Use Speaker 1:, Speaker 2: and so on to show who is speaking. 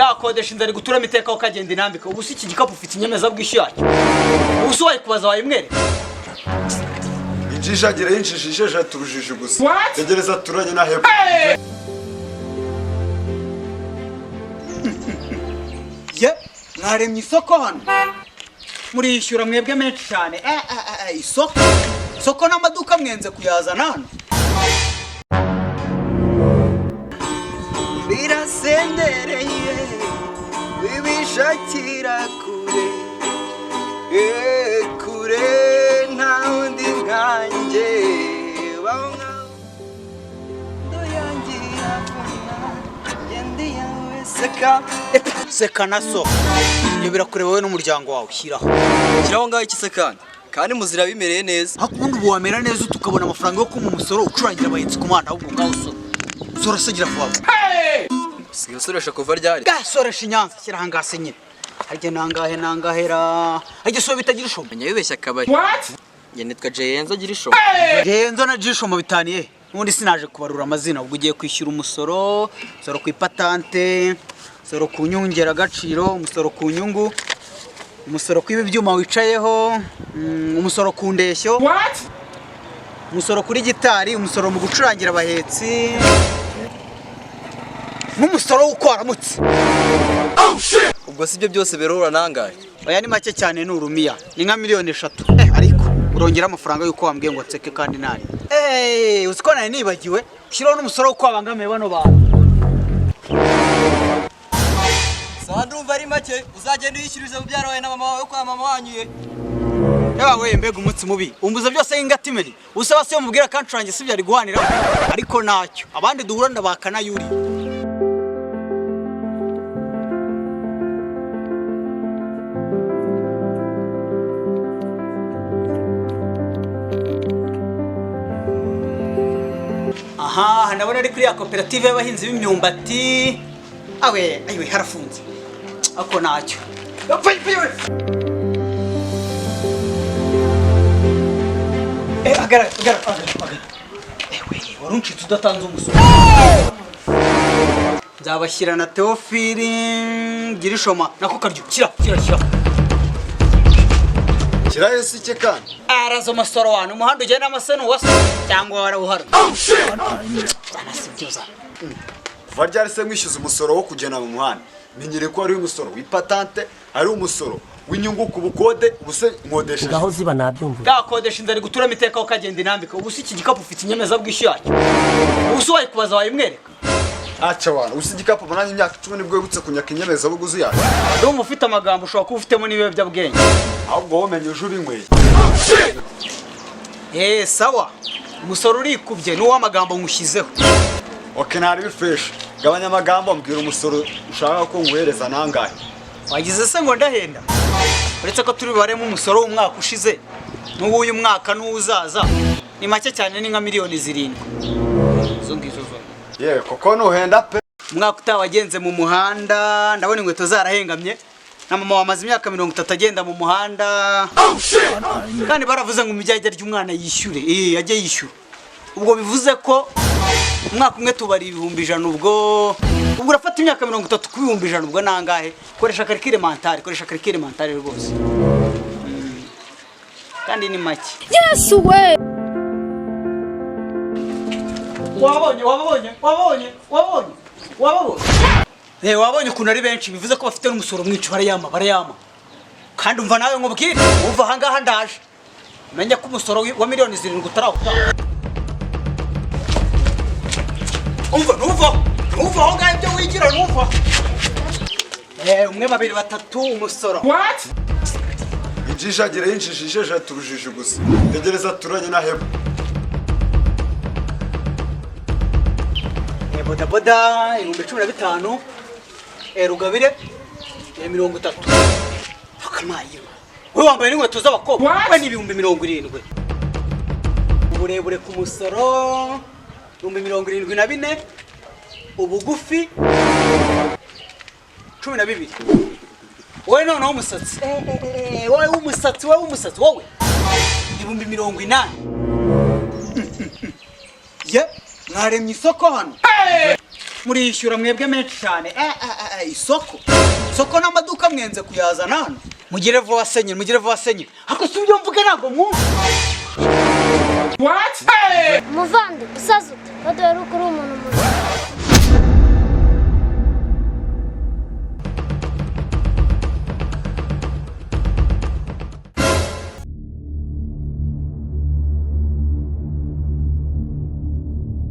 Speaker 1: Ndakodesha inzara gutura miteka ukagenda inambika. Ubu si iki gikapu ufite inyemeza bw'ishyo yacyo. Ubu si wayikubaza wayimwere.
Speaker 2: Injisha gira injishishe turujije gusa. Tegereza turanye na hepfo.
Speaker 1: Ye, mwaremye isoko hano. Murishyura mwebwe menshi cyane. Isoko n'amaduka mwenze kuyazana hano. Birasendereye bibishakira kure kure nta wundi nkanjye bawunga ndoyangira yendi yawe seka naso ibyo birakureba wowe n'umuryango wawe shyiraho
Speaker 3: ngaho iki se kandi muzira bimereye neza
Speaker 1: hakundi ubu wamera neza tukabona amafaranga yo kuma umusoro ucurangira abahinzi ku muhanda ahubwo ngaho Gusoresha vuba.
Speaker 3: Gusoresha kuva ryari?
Speaker 1: Gusoresha Nyanza kira hangase nyine. Harye nangahera. Harye so bitagira ishombo.
Speaker 3: Nyabibeshya kabari.
Speaker 1: What?
Speaker 3: Ye nitwa Jenzo gira ishombo.
Speaker 1: Jenzo na jishombo bitaniye. Nundi sinaje kubarura amazina ubwo ugiye kwishyura umusoro ku ipatante, umusoro ku nyongera agaciro, umusoro ku nyungu, umusoro ku ibyuma wicayeho, umusoro ku ndeshyo. What? Umusoro kuri gitari, umusoro mu gucurangira abahetsi. N'umusoro w'ukwaramutse.
Speaker 3: Oh shit. Ubwo sibyo byose berura nangaye.
Speaker 1: Oya ni make cyane n'urumiya. Ni nka miliyoni 3. Ariko urongera amafaranga yuko wambwiye ngo nseke kandi nani. Uziko nari nibagiwe. Shiraho n'umusoro w'ukwabangamiye bano bantu.
Speaker 3: Sandumva ari make uzagenda uyishyuriza mubyara wawe na mama wawe kwa mama wanyuye.
Speaker 1: Yawe mbega umutsi mubi. Umbuza byose y'ingatimeri. Usaba se mubwira kancurange sibyo ari guhanira. Ariko ntacyo. Abandi duhura ndabakana yuri. Aha, nabona ari kuri ya koperative y'abahinzi b'imyumbati. Ayiwe harafunze. Ako ntacyo. Agara. Warunshitse udatanze umusoro. Nzabashyira na Theophile girishoma nako karyo. Kira.
Speaker 2: Kira yesi cye kandi.
Speaker 1: Arazo masoro wana umuhanda ugenda amaseno wase cyangwa warawuhara. Anasibyoza.
Speaker 2: Varyari se mwishyuza umusoro wo kugena mu muhanda. Menyere ko ari umusoro w'ipatante, ari umusoro w'inyungu ku bukode, ubuse nkodesha.
Speaker 4: Gaho ziba nabyumva.
Speaker 1: Ndakodesha inzara gutura miteka ukagenda inambika. Ubu si iki gikapu ufite inyemeza bw'ishyo yacyo. Ubu si wayikubaza wayimwereka.
Speaker 2: Acha wana, usi igikapu munanye imyaka 10 nibwo yibutse kunyaka inyemeza buguzi yacu.
Speaker 1: Ndumva ufite amagambo ushobora kuba ufitemo n'ibibebya bwenge.
Speaker 2: Ahubwo womenye ujuri inkweye.
Speaker 1: Sawa. Umusoro urikubye n'uw'amagambo ngushyizeho.
Speaker 2: Okay, nari bifresh. Gabanya amagambo mbwira umusoro ushaka ko nguhereza nangahe.
Speaker 1: Wagize se ngo ndahenda. Uretse ko turi baremo umusoro w'umwaka ushize n'uwuyu mwaka n'uzaza ni make cyane ni nka miliyoni 7. Zo ngizo zo.
Speaker 2: Yewe koko nuhenda pe.
Speaker 1: Umwaka utawagenze mu muhanda ndabona inkweto zarahengamye. Na mama wamaze imyaka 30 agenda mu muhanda. Kandi baravuze ngo umujyajya ry'umwana yishyure. Ajye yishyura. Ubwo bivuze ko umwaka umwe tubari 100 ubwo urafata imyaka 30 ku 100 ubwo nangahe koresha calcul mentale rwose kandi ni make.
Speaker 5: Yes we
Speaker 1: wabonye kuntu ari benshi bivuze ko bafite n'umusoro mwinshi barayama kandi umva nawe nkubwire uva hangaha ndaje menya ko umusoro wa miliyoni 7 utarawuta. Nuva aho ngaho ibyo wigira nuva. Umwe 2 3 umusoro. What?
Speaker 2: Injisha gira injishishe turujije gusa. Tegereza turanye na hepfo.
Speaker 1: Boda 15,000. Rugabire 30. Akamaye. Wewe wambaye n'inkweto z'abakobwa. We ni 70,000. Uburebure ku musoro 74,000. Ubugufi 12. Wowe noneho umusatsi. Wowe umusatsi wowe 80,000. Ye, mwaremye isoko hano. murishyura mwebwe menshi cyane isoko n'amaduka mwenze kuyazana hano mugire vuba senyeri ako si ibyo mvuga ntabwo mwumva
Speaker 4: Muvandi usaze ute ko dore uri umuntu mubi